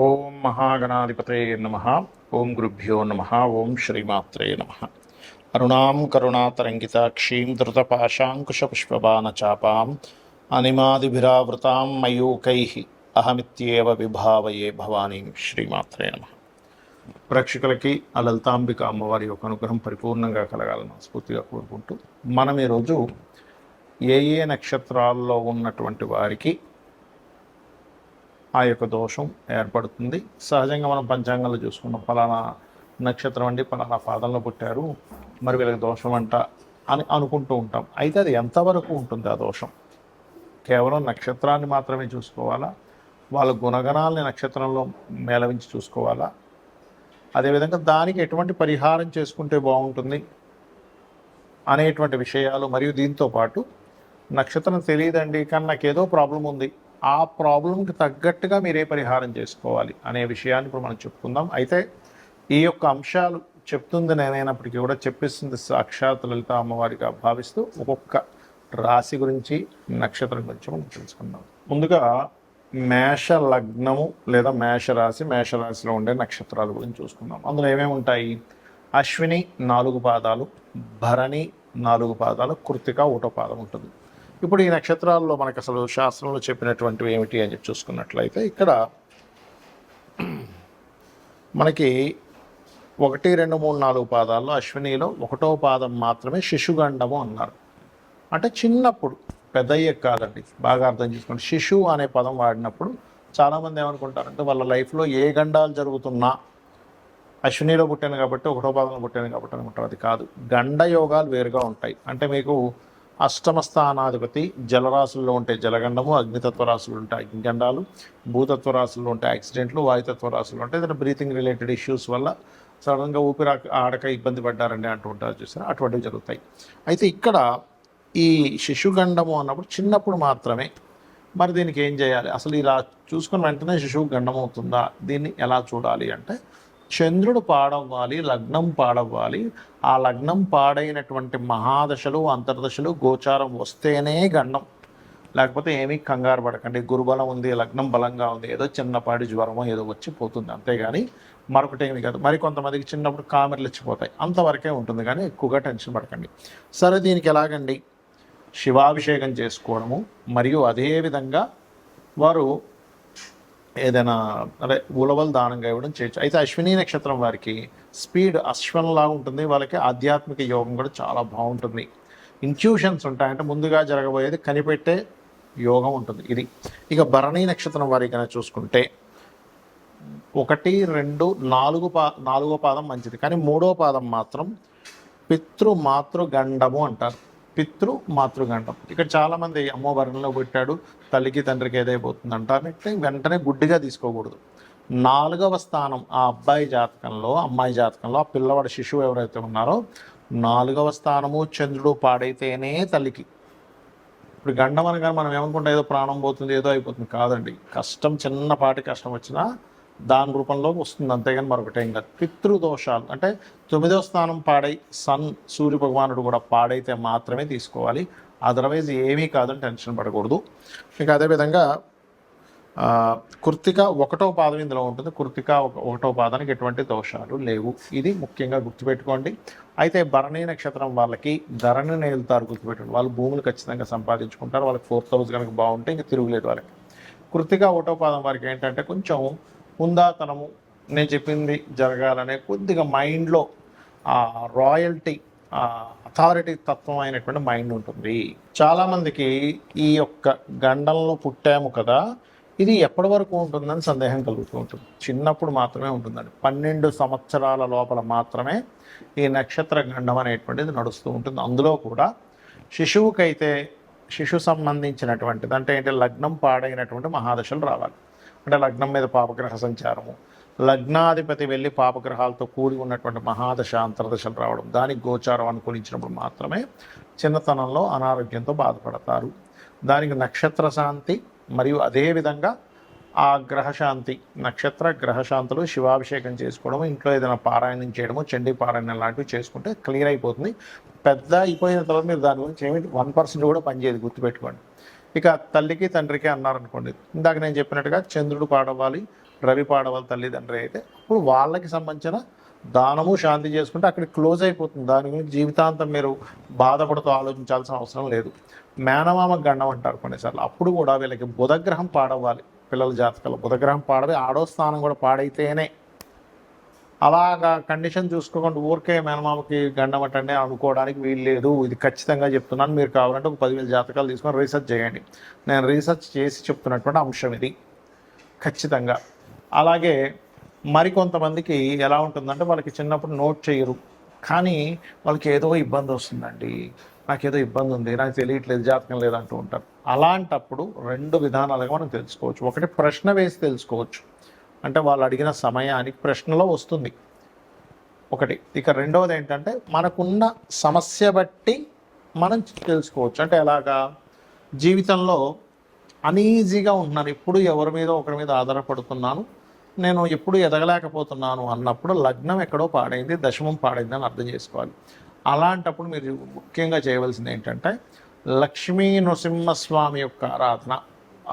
ఓం మహాగణాధిపతయే నమః. ఓం గురుభ్యో నమః. ఓం శ్రీమాత్రే నమః. అరుణాం కరుణాతరంగితాక్షీం ధృతపాశాంకుశపుష్పబాణచాపాం అనిమాదిభిరావృతాం మయూకైః అహమిత్యేవ విభావయే భవానీం. శ్రీమాత్రే నమః. ప్రేక్షకులకి ఆ లలితాంబిక అమ్మవారి యొక్క అనుగ్రహం పరిపూర్ణంగా కలగాలని స్ఫూర్తిగా కోరుకుంటూ మనం ఈరోజు ఏ ఏ నక్షత్రాల్లో ఉన్నటువంటి వారికి ఆ యొక్క దోషం ఏర్పడుతుంది. సహజంగా మనం పంచాంగంలో చూసుకున్నాం, ఫలానా నక్షత్రం అండి ఫలానా పాదంలో పుట్టారు, మరి వీళ్ళకి దోషం అంట అని అనుకుంటూ ఉంటాం. అయితే అది ఎంతవరకు ఉంటుంది ఆ దోషం? కేవలం నక్షత్రాన్ని మాత్రమే చూసుకోవాలా? వాళ్ళ గుణగణాలని నక్షత్రంలో మేళవించి చూసుకోవాలా? అదేవిధంగా దానికి ఎటువంటి పరిహారం చేసుకుంటే బాగుంటుంది అనేటువంటి విషయాలు, మరియు దీంతో పాటు నక్షత్రం తెలియదండి కానీ నాకు ఏదో ప్రాబ్లం ఉంది, ఆ ప్రాబ్లంకి తగ్గట్టుగా మీరే పరిహారం చేసుకోవాలి అనే విషయాన్ని ఇప్పుడు మనం చెప్పుకుందాం. అయితే ఈ యొక్క అంశాలు చెప్తుంది నేనైనప్పటికీ కూడా చెప్పిస్తుంది సాక్షాత్ లలిత అమ్మవారిగా భావిస్తూ ఒక్కొక్క రాశి గురించి, నక్షత్రం గురించి మనం తెలుసుకుందాం. ముందుగా మేష లగ్నము లేదా మేషరాశి, మేషరాశిలో ఉండే నక్షత్రాల గురించి చూసుకుందాం. అందులో ఏమేమి ఉంటాయి? అశ్విని 4 పాదాలు, భరణి 4 పాదాలు, కృత్తిక 1వ పాదం ఉంటుంది. ఇప్పుడు ఈ నక్షత్రాల్లో మనకు అసలు శాస్త్రంలో చెప్పినటువంటివి ఏమిటి అని చెప్పి చూసుకున్నట్లయితే ఇక్కడ మనకి 1, 2, 3, 4 పాదాల్లో అశ్వినిలో 1వ పాదం మాత్రమే శిశుగండము అన్నారు. అంటే చిన్నప్పుడు, పెద్దయ్యే కాదండి, బాగా అర్థం చేసుకోండి. శిశువు అనే పదం వాడినప్పుడు చాలామంది ఏమనుకుంటారంటే వాళ్ళ లైఫ్లో ఏ గండాలు జరుగుతున్నా అశ్వినిలో పుట్టాను కాబట్టి 1వ పాదంలో పుట్టాను కాబట్టి అనుకుంటారు. అది కాదు. గండ యోగాలు వేరుగా ఉంటాయి. అంటే మీకు అష్టమ స్థానాధిపతి జలరాశుల్లో ఉంటే జలగండము, అగ్నితత్వ రాశులు ఉంటే అగ్నిగండాలు, భూతత్వ రాశుల్లో ఉంటే యాక్సిడెంట్లు, వాయుతత్వ రాశులు ఉంటే ఏదైనా బ్రీతింగ్ రిలేటెడ్ ఇష్యూస్ వల్ల సడన్గా ఊపిరి ఆడక ఇబ్బంది పడ్డారండి అంటూ ఉంటారు చూసారా, అటువంటివి జరుగుతాయి. అయితే ఇక్కడ ఈ శిశుగండము అన్నప్పుడు చిన్నప్పుడు మాత్రమే. మరి దీనికి ఏం చేయాలి? అసలు ఇలా చూసుకుని వెంటనే శిశువు గండం అవుతుందా? దీన్ని ఎలా చూడాలి అంటే చంద్రుడు పాడవ్వాలి, లగ్నం పాడవ్వాలి. ఆ లగ్నం పాడైనటువంటి మహాదశలు, అంతర్దశలు గోచారం వస్తేనే గండం. లేకపోతే ఏమీ కంగారు పడకండి. గురుబలం ఉంది, లగ్నం బలంగా ఉంది, ఏదో చిన్నపాటి జ్వరమో ఏదో వచ్చి పోతుంది, అంతేగాని మరొకటి ఏమి కాదు. మరి కొంతమందికి చిన్నప్పుడు కామెర్లు ఇచ్చిపోతాయి, అంతవరకే ఉంటుంది, కానీ ఎక్కువగా టెన్షన్ పడకండి. సరే, దీనికి ఎలాగండి? శివాభిషేకం చేసుకోవడము, మరియు అదేవిధంగా వారు ఏదైనా ఉలవలు దానంగా ఇవ్వడం చేయొచ్చు. అయితే అశ్విని నక్షత్రం వారికి స్పీడ్ అశ్వన్లా ఉంటుంది. వాళ్ళకి ఆధ్యాత్మిక యోగం కూడా చాలా బాగుంటుంది. ఇంట్యూషన్స్ ఉంటాయంటే ముందుగా జరగబోయేది కనిపెట్టే యోగం ఉంటుంది ఇది. ఇక భరణి నక్షత్రం వారికి కనుక చూసుకుంటే 1, 2, 4వ పాదం మంచిది, కానీ 3వ పాదం మాత్రం పితృమాతృగండము అంటారు. పితృమాతృగండం. ఇక్కడ చాలామంది అమ్మో భరణిలో పుట్టాడు, తల్లికి తండ్రికి ఏదైపోతుంది అంటారంటే వెంటనే గుడ్డిగా తీసుకోకూడదు. 4వ స్థానం ఆ అబ్బాయి జాతకంలో, అమ్మాయి జాతకంలో ఆ పిల్లవాడి శిశువు ఎవరైతే ఉన్నారో 4వ స్థానము చంద్రుడు పాడైతేనే తల్లికి. ఇప్పుడు గండం అనగానే మనం ఏమనుకుంటాం ఏదో ప్రాణం పోతుంది, ఏదో అయిపోతుంది. కాదండి, కష్టం, చిన్నపాటి కష్టం వచ్చినా దాని రూపంలోకి వస్తుంది, అంతేగాని మరొకటేం కాదు. పితృదోషాలు అంటే 9వ స్థానం పాడై సూర్య భగవానుడు కూడా పాడైతే మాత్రమే తీసుకోవాలి. అదర్వైజ్ ఏమీ కాదని టెన్షన్ పడకూడదు. ఇంకా అదేవిధంగా కృత్తిక 1వ పాదం ఇందులో ఉంటుంది. కృత్తిక 1వ పాదానికి ఎటువంటి దోషాలు లేవు. ఇది ముఖ్యంగా గుర్తుపెట్టుకోండి. అయితే భరణి నక్షత్రం వాళ్ళకి ధరణిని వెళ్తారు, గుర్తుపెట్టుకోండి. వాళ్ళు భూములు ఖచ్చితంగా సంపాదించుకుంటారు. వాళ్ళకి 4th హౌస్ కనుక బాగుంటే ఇంకా తిరుగులేదు వాళ్ళకి. కృత్తిక 1వ పాదం వారికి ఏంటంటే కొంచెం హుందాతనము, నేను చెప్పింది జరగాలనే కొద్దిగా మైండ్లో ఆ రాయల్టీ, అథారిటీ తత్వం అయినటువంటి మైండ్ ఉంటుంది. చాలామందికి ఈ యొక్క గండంలో పుట్టాము కదా, ఇది ఎప్పటి వరకు ఉంటుందని సందేహం కలుగుతూ ఉంటుంది. చిన్నప్పుడు మాత్రమే ఉంటుందండి. 12 సంవత్సరాల లోపల మాత్రమే ఈ నక్షత్ర గండం అనేటువంటిది నడుస్తూ ఉంటుంది. అందులో కూడా శిశువుకైతే శిశు సంబంధించినటువంటిది అంటే ఏంటి, లగ్నం పాడైనటువంటి మహాదశలు రావాలి. అంటే లగ్నం మీద పాపగ్రహ సంచారము, లగ్నాధిపతి వెళ్ళి పాపగ్రహాలతో కూడి ఉన్నటువంటి మహాదశ, అంతర్దశలు రావడం, దానికి గోచారం అనుకూలించినప్పుడు మాత్రమే చిన్నతనంలో అనారోగ్యంతో బాధపడతారు. దానికి నక్షత్ర శాంతి మరియు అదేవిధంగా ఆ గ్రహశాంతి, నక్షత్ర గ్రహశాంతులు, శివాభిషేకం చేసుకోవడము, ఇంట్లో ఏదైనా పారాయణం చేయడము, చండీ పారాయణం లాంటివి చేసుకుంటే క్లియర్ అయిపోతుంది. పెద్ద అయిపోయిన తర్వాత మీరు దాని గురించి ఏమి 1% కూడా పనిచేయదు, గుర్తుపెట్టుకోండి. ఇక తల్లికి తండ్రికి అన్నారనుకోండి, ఇందాక నేను చెప్పినట్టుగా చంద్రుడు పాడవ్వాలి, రవి పాడవల తల్లిదండ్రి అయితే అప్పుడు వాళ్ళకి సంబంధించిన దానము శాంతి చేసుకుంటే అక్కడ క్లోజ్ అయిపోతుంది. దాని గురించి జీవితాంతం మీరు బాధపడుతూ ఆలోచించాల్సిన అవసరం లేదు. మేనమామ గండం అంటారు కొన్నిసార్లు. అప్పుడు కూడా వీళ్ళకి బుధగ్రహం పాడవ్వాలి. పిల్లల జాతకాలు బుధగ్రహం పాడవి, ఆడో స్థానం కూడా పాడైతేనే. అలాగా కండిషన్ చూసుకోకుండా ఊరికే మేనమామకి గండం అంటే అనుకోవడానికి వీలు లేదు. ఇది ఖచ్చితంగా చెప్తున్నాను. మీరు కావాలంటే ఒక 10,000 జాతకాలు తీసుకొని రీసెర్చ్ చేయండి. నేను రీసెర్చ్ చేసి చెప్తున్నటువంటి అంశం ఇది ఖచ్చితంగా. అలాగే మరికొంతమందికి ఎలా ఉంటుందంటే వాళ్ళకి చిన్నప్పుడు నోట్ చేయరు, కానీ వాళ్ళకి ఏదో ఇబ్బంది వస్తుందండి, నాకేదో ఇబ్బంది ఉంది, నాకు తెలియట్లేదు, జాతకం లేదంటూ ఉంటారు. అలాంటప్పుడు 2 విధానాలుగా మనం తెలుసుకోవచ్చు. ఒకటి ప్రశ్న వేసి తెలుసుకోవచ్చు, అంటే వాళ్ళు అడిగిన సమయానికి ప్రశ్నలో వస్తుంది ఒకటి. ఇక రెండవది ఏంటంటే మనకున్న సమస్య బట్టి మనం తెలుసుకోవచ్చు. అంటే ఎలాగా, జీవితంలో అనీజీగా ఉంటున్నాను, ఎప్పుడు ఎవరి మీద ఒకరి మీద ఆధారపడుతున్నాను, నేను ఎప్పుడు ఎదగలేకపోతున్నాను అన్నప్పుడు లగ్నం ఎక్కడో పాడైంది, దశమం పాడైంది అని అర్థం చేసుకోవాలి. అలాంటప్పుడు మీరు ముఖ్యంగా చేయవలసింది ఏంటంటే లక్ష్మీ నృసింహస్వామి యొక్క ఆరాధన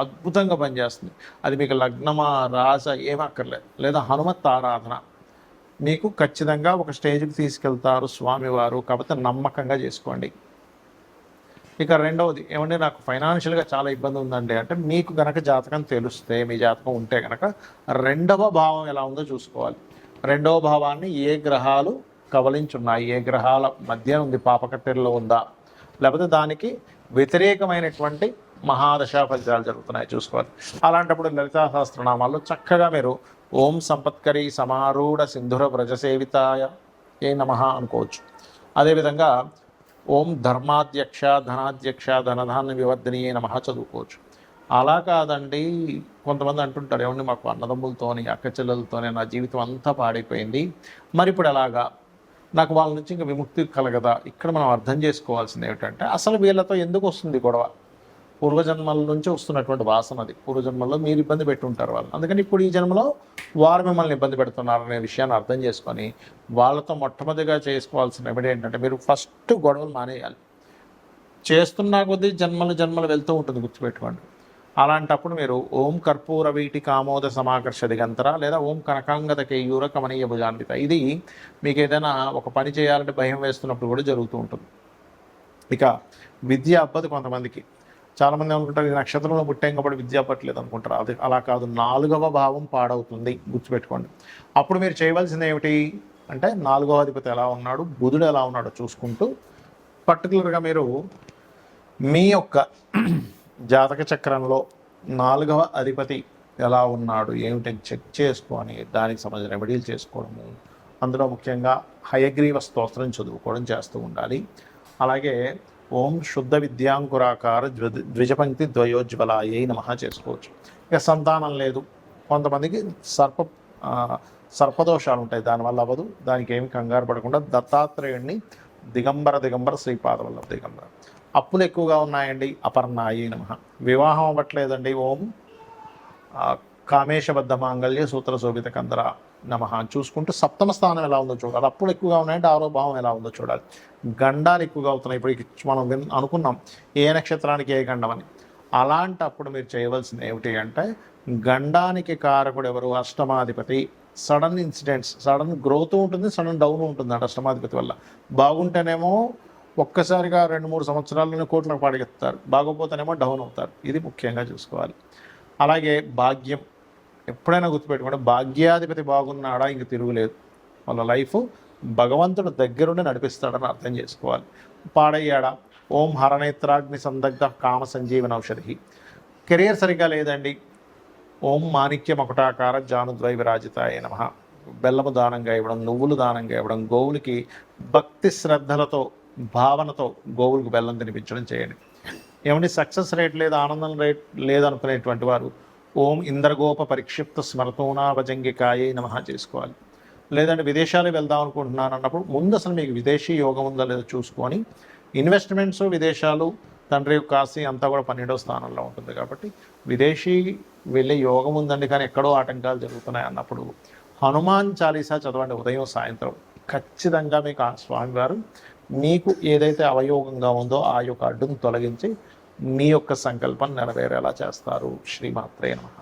అద్భుతంగా పనిచేస్తుంది. అది మీకు లగ్నమా రాస ఏమక్కర్లేదు, లేదా హనుమత్ ఆరాధన మీకు ఖచ్చితంగా ఒక స్టేజ్కి తీసుకెళ్తారు స్వామివారు. కాబట్టి నమ్మకంగా చేసుకోండి. ఇక రెండవది ఏమంటే నాకు ఫైనాన్షియల్గా చాలా ఇబ్బంది ఉందండి అంటే మీకు గనక జాతకం తెలిస్తే, మీ జాతకం ఉంటే కనుక 2వ భావం ఎలా ఉందో చూసుకోవాలి. 2వ భావాన్ని ఏ గ్రహాలు కవలించున్నాయి, ఏ గ్రహాల మధ్య ఉంది, పాపకట్టెల్లో ఉందా, లేకపోతే దానికి వ్యతిరేకమైనటువంటి మహాదశా ఫలితాలు జరుగుతున్నాయి చూసుకోవాలి. అలాంటప్పుడు లలితా సహస్రనామాల్లో చక్కగా మీరు ఓం సంపత్కరి సమారూఢ సింధుర వ్రజసేవితాయ ఏ నమః అనుకోవచ్చు. అదేవిధంగా ఓం ధర్మాధ్యక్ష ధనాధ్యక్ష ధనధాన్య వివర్ధనీయ నమః చదువుకోవచ్చు. అలా కాదండి, కొంతమంది అంటుంటారు ఏమండి మాకు అన్నదమ్ములతోని అక్క చెల్లెలతోనే నా జీవితం అంతా పాడైపోయింది, మరి ఇప్పుడు ఎలాగా, నాకు వాళ్ళ నుంచి ఇంకా విముక్తి కలగదా. ఇక్కడ మనం అర్థం చేసుకోవాల్సింది ఏమిటంటే అసలు వీళ్ళతో ఎందుకు వస్తుంది గొడవ, పూర్వజన్మల నుంచి వస్తున్నటువంటి వాసన అది. పూర్వజన్మల్లో మీరు ఇబ్బంది పెట్టుంటారు వాళ్ళు, అందుకని ఇప్పుడు ఈ జన్మలో వారు మిమ్మల్ని ఇబ్బంది పెడుతున్నారనే విషయాన్ని అర్థం చేసుకొని వాళ్ళతో మొట్టమొదటిగా చేసుకోవాల్సిన రెమెడీ ఏంటంటే మీరు ఫస్ట్ గొడవలు మానేయాలి. చేస్తున్నా కొద్దీ జన్మలు వెళ్తూ ఉంటుంది, గుర్తుపెట్టుకోండి. అలాంటప్పుడు మీరు ఓం కర్పూర వీటి కామోద సమాకర్ష దిగంతర లేదా ఓం కనకాంగద కేయూర కమనీయ భుజాన్విత, ఇది మీకు ఏదైనా ఒక పని చేయాలంటే భయం వేస్తున్నప్పుడు కూడా జరుగుతూ ఉంటుంది. ఇక విద్య అబ్బదు కొంతమందికి. చాలామంది అనుకుంటారు ఈ నక్షత్రంలో పుట్టాం కాబట్టి విద్య అవ్వట్లేదు అనుకుంటారు. అది అలా కాదు, 4వ భావం పాడవుతుంది, గుర్తుపెట్టుకోండి. అప్పుడు మీరు చేయవలసింది ఏమిటి అంటే 4వ అధిపతి ఎలా ఉన్నాడు, బుధుడు ఎలా ఉన్నాడో చూసుకుంటూ పర్టికులర్గా మీరు మీ యొక్క జాతక చక్రంలో 4వ అధిపతి ఎలా ఉన్నాడు ఏమిటని చెక్ చేసుకొని దానికి సంబంధించిన రెమెడీలు చేసుకోవడము, అందులో ముఖ్యంగా హయగ్రీవ స్తోత్రం చదువుకోవడం చేస్తూ ఉండాలి. అలాగే ఓం శుద్ధ విద్యాంకురాకార ద్విజపంక్తి ద్వయోజ్వలాయై నమః చేసుకోవచ్చు. ఇక సంతానం లేదు, కొంతమందికి సర్పదోషాలు ఉంటాయి, దానివల్ల అవ్వదు, దానికి ఏమి కంగారు పడకుండా దత్తాత్రేయుడిని దిగంబర శ్రీపాదవల్లభ దిగంబర. అప్పులు ఎక్కువగా ఉన్నాయండి, అపర్ణాయై నమః. వివాహం అవ్వట్లేదండి, ఓం కామేశబద్ధ మాంగళ్య సూత్ర శోభిత కందర నమః చూసుకుంటూ 7వ స్థానం ఎలా ఉందో చూడాలి. అప్పులు ఎక్కువగా ఉన్నాయంటే 6వ భావం ఎలా ఉందో చూడాలి. గండాలు ఎక్కువగా అవుతున్నాయి, ఇప్పుడు మనం అనుకున్నాం ఏ నక్షత్రానికి ఏ గండం అని. అలాంటప్పుడు మీరు చేయవలసింది ఏమిటి అంటే గండానికి కారకుడు ఎవరు, అష్టమాధిపతి. సడన్ ఇన్సిడెంట్స్, సడన్ గ్రోత్ ఉంటుంది, సడన్ డౌన్ ఉంటుంది అంటే అష్టమాధిపతి వల్ల. బాగుంటేనేమో ఒక్కసారిగా 2-3 సంవత్సరాల్లోనే కోట్లకు పాడగెత్తారు, బాగోపోతేనేమో డౌన్ అవుతారు. ఇది ముఖ్యంగా చూసుకోవాలి. అలాగే భాగ్యం ఎప్పుడైనా గుర్తుపెట్టుకోండి, భాగ్యాధిపతి బాగున్నాడా ఇంక తిరుగులేదు, వాళ్ళ లైఫ్ భగవంతుడు దగ్గరుండి నడిపిస్తాడని అర్థం చేసుకోవాలి. పాడయ్యాడా, ఓం హరనేత్రాగ్ని సందగ్ధ కామ సంజీవన ఔషధి. కెరియర్ సరిగ్గా లేదండి, ఓం మాణిక్య మకుటాకార జానుద్వై విరాజితాయ నమః. బెల్లము దానంగా ఇవ్వడం, నువ్వులు దానంగా ఇవ్వడం, గోవులకి భక్తి శ్రద్ధలతో భావనతో గోవులకు బెల్లం తినిపించడం చేయండి. ఏమంటే సక్సెస్ రేట్ లేదు, ఆనందం రేట్ లేదనుకునేటువంటి వారు ఓం ఇంద్రగోప పరిక్షిప్త స్మరతోనాభజంగికాయై నమః చేసుకోవాలి. లేదంటే విదేశాలు వెళ్దాం అనుకుంటున్నాను అన్నప్పుడు ముందు అసలు మీకు విదేశీ యోగం ఉందో లేదో చూసుకొని, ఇన్వెస్ట్మెంట్స్ విదేశాలు తండ్రి యొక్క ఆస్తి అంతా కూడా 12వ స్థానంలో ఉంటుంది కాబట్టి విదేశీ వెళ్ళే యోగం ఉందండి కానీ ఎక్కడో ఆటంకాలు జరుగుతున్నాయి అన్నప్పుడు హనుమాన్ చాలీసా చదవండి ఉదయం సాయంత్రం. ఖచ్చితంగా మీకు ఆ స్వామివారు మీకు ఏదైతే అవయోగంగా ఉందో ఆ యొక్క అడ్డును తొలగించి మీ యొక్క సంకల్పం నెరవేరేలా చేస్తారు. శ్రీమాత్రే నమః.